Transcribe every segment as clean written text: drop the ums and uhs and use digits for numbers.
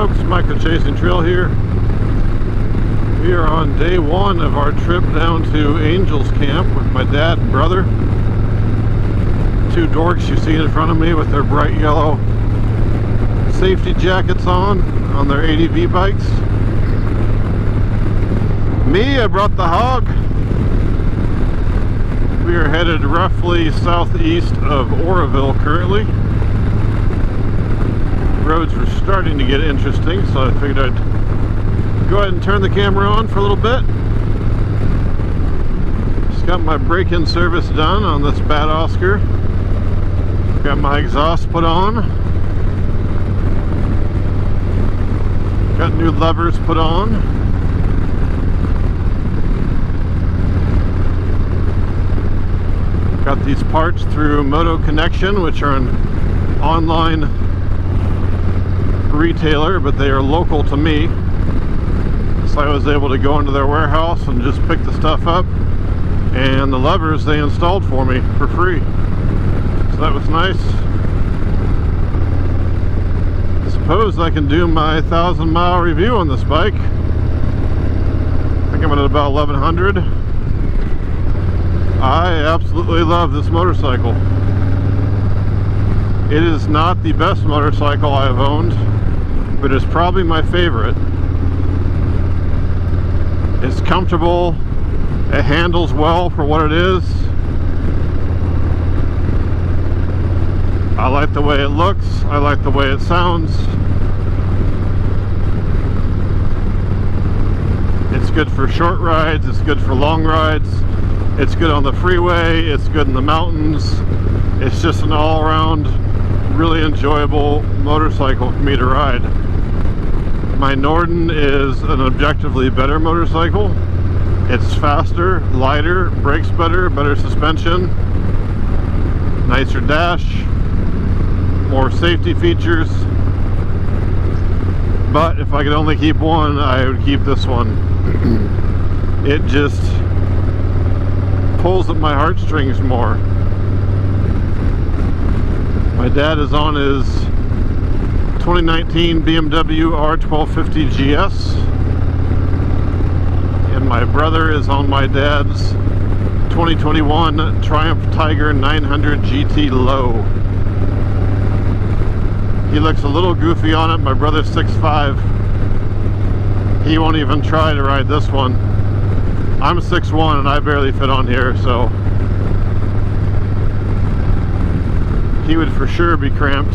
folks, Michael Chasing Trail here. We are on day one of our trip down to Angels Camp with my dad and brother. Two dorks you see in front of me with their bright yellow safety jackets on their ADV bikes. Me, I brought the hog. We are headed roughly southeast of Oroville currently. Roads were starting to get interesting, so I figured I'd go ahead and turn the camera on for a little bit. Just got my break-in service done on this bad Oscar. Got my exhaust put on. Got new levers put on. Got these parts through Moto Connection, which are an online retailer, but they are local to me. So I was able to go into their warehouse and just pick the stuff up, and the levers they installed for me for free. So that was nice. I suppose I can do my 1,000-mile review on this bike. I think I'm at about 1,100. I absolutely love this motorcycle. It is not the best motorcycle I have owned, but it's probably my favorite. It's comfortable. It handles well for what it is. I like the way it looks. I like the way it sounds. It's good for short rides. It's good for long rides. It's good on the freeway. It's good in the mountains. It's just an all-around really enjoyable motorcycle for me to ride. My Norden is an objectively better motorcycle. It's faster, lighter, brakes better, better suspension, nicer dash, more safety features. But if I could only keep one, I would keep this one. It just pulls at my heartstrings more. My dad is on his 2019 BMW R1250 GS, and my brother is on my dad's 2021 Triumph Tiger 900 GT Low. He looks a little goofy on it. My brother's 6'5". He won't even try to ride this one. I'm 6'1" and I barely fit on here, so he would for sure be cramped.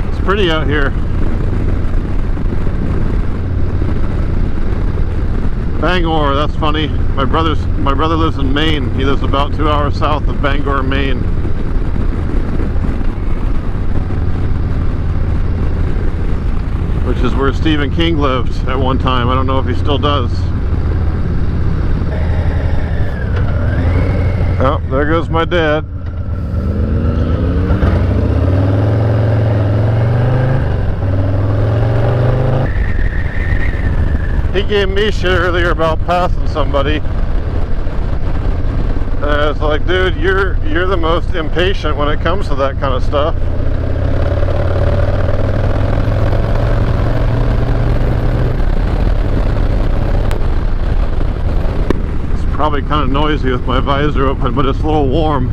It's pretty out here. Bangor, that's funny. My brother lives in Maine. He lives about 2 hours south of Bangor, Maine. Which is where Stephen King lived at one time. I don't know if he still does. Oh, there goes my dad. He gave me shit earlier about passing somebody. And I was like, dude, you're the most impatient when it comes to that kind of stuff. Probably kind of noisy with my visor open, but it's a little warm.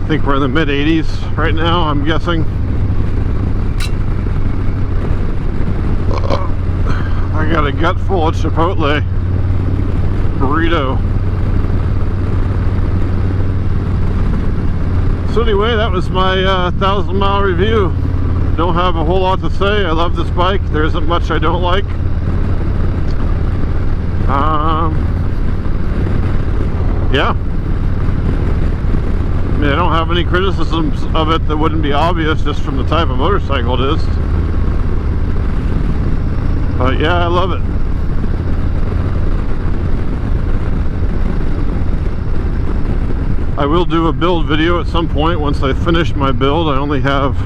I think we're in the mid-80s right now, I'm guessing. I got a gut full of Chipotle burrito. So anyway, that was my 1,000-mile review. Don't have a whole lot to say. I love this bike. There isn't much I don't like. Yeah. I mean, I don't have any criticisms of it that wouldn't be obvious just from the type of motorcycle it is. But yeah, I love it. I will do a build video at some point once I finish my build. I only have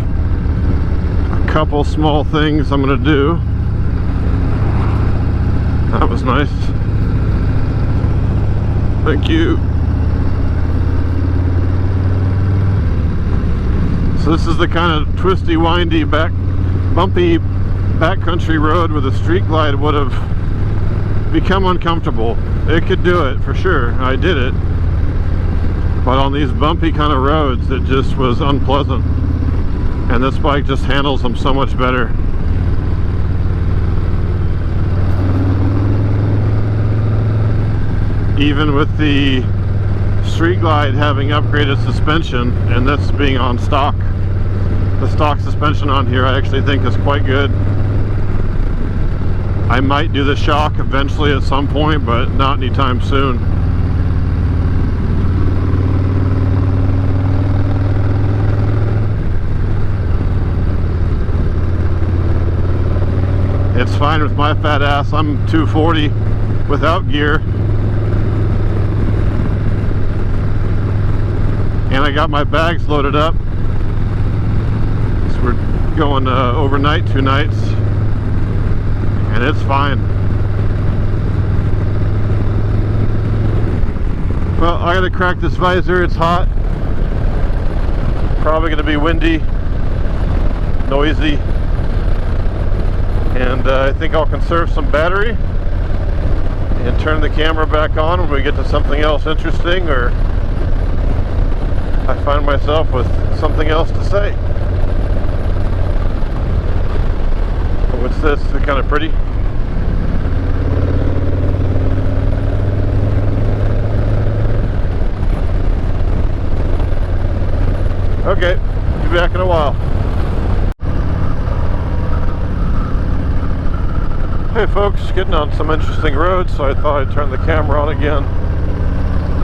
a couple small things I'm going to do. That was nice. Thank you. So this is the kind of twisty, windy, bumpy backcountry road where the street glide would have become uncomfortable. It could do it for sure. I did it. But on these bumpy kind of roads, it just was unpleasant. And this bike just handles them so much better. Even with the street glide having upgraded suspension and this being on stock, the stock suspension on here I actually think is quite good. I might do the shock eventually at some point, but not anytime soon. It's fine with my fat ass. I'm 240 without gear. And I got my bags loaded up. So we're going overnight 2 nights. And it's fine. Well, I gotta crack this visor. It's hot. Probably gonna be windy, noisy. And I think I'll conserve some battery and turn the camera back on when we get to something else interesting, or I find myself with something else to say. What's this? Is it kind of pretty? Okay, be back in a while. Hey folks, getting on some interesting roads, so I thought I'd turn the camera on again.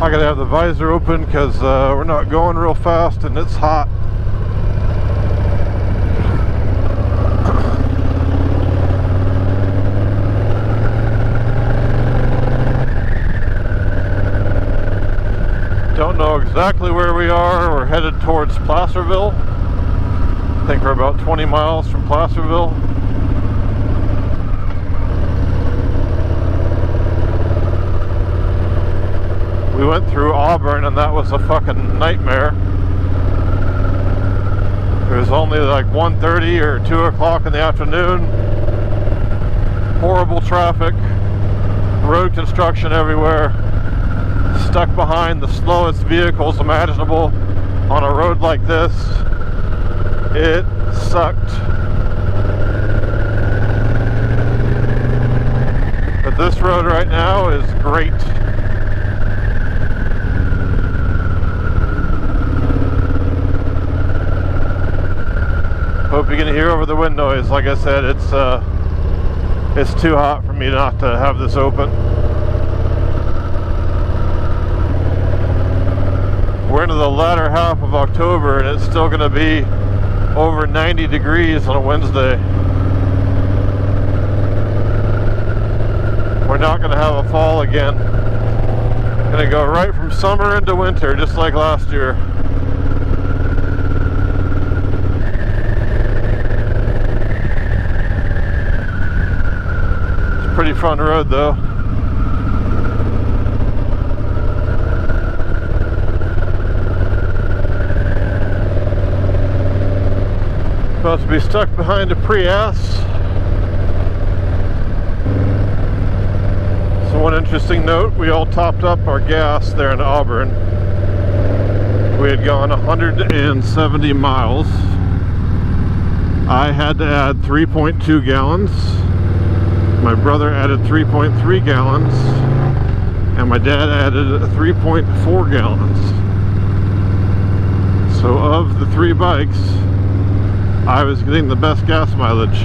I gotta have the visor open because we're not going real fast and it's hot. Don't know exactly where we are. We're headed towards Placerville. I think we're about 20 miles from Placerville. We went through Auburn and that was a fucking nightmare. It was only like 1:30 or 2 o'clock in the afternoon. Horrible traffic, road construction everywhere. Stuck behind the slowest vehicles imaginable on a road like this. It sucked. But this road right now is great. Hope you can hear over the wind noise. Like I said, it's too hot for me not to have this open. We're into the latter half of October and it's still going to be over 90 degrees on a Wednesday. We're not going to have a fall again. Going to go right from summer into winter, just like last year. It's a pretty fun road though. Supposed to be stuck behind a Prius. So one interesting note, we all topped up our gas there in Auburn. We had gone 170 miles. I had to add 3.2 gallons. My brother added 3.3 gallons. And my dad added 3.4 gallons. So of the 3 bikes, I was getting the best gas mileage.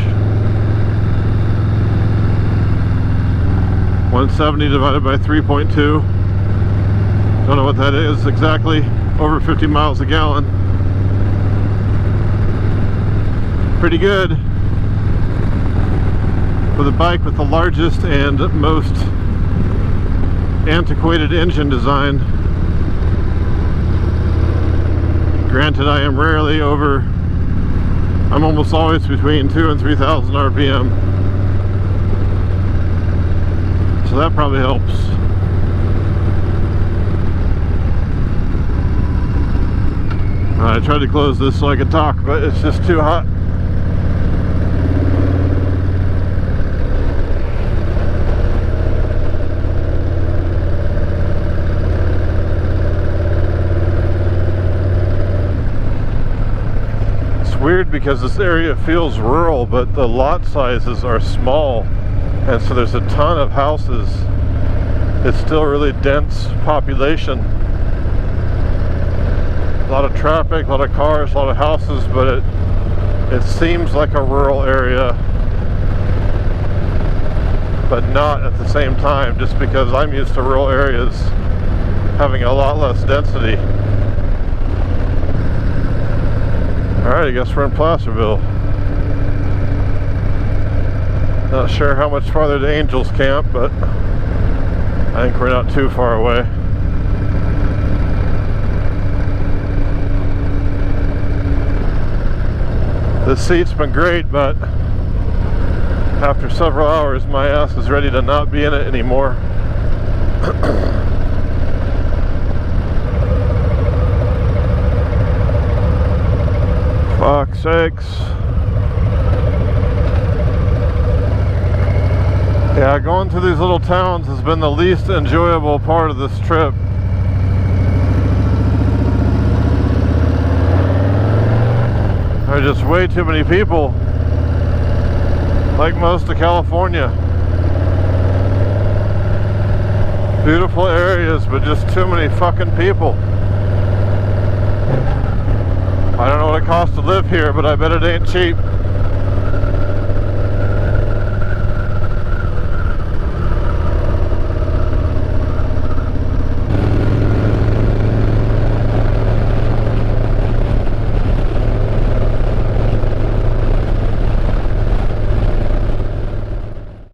170 divided by 3.2. Don't know what that is exactly. Over 50 miles a gallon. Pretty good for the bike with the largest and most antiquated engine design. Granted, I am rarely over, I'm almost always between 2,000 and 3,000 RPM. So that probably helps. I tried to close this so I could talk, but it's just too hot. It's weird because this area feels rural, but the lot sizes are small, and so there's a ton of houses. It's still really dense population. A lot of traffic, a lot of cars, a lot of houses, but it seems like a rural area, but not at the same time, just because I'm used to rural areas having a lot less density. Alright, I guess we're in Placerville. Not sure how much farther to Angels Camp, but I think we're not too far away. The seat's been great, but after several hours my ass is ready to not be in it anymore. Fuck sakes. Yeah, going through these little towns has been the least enjoyable part of this trip. There are just way too many people, like most of California. Beautiful areas, but just too many fucking people. I don't know what it costs to live here, but I bet it ain't cheap.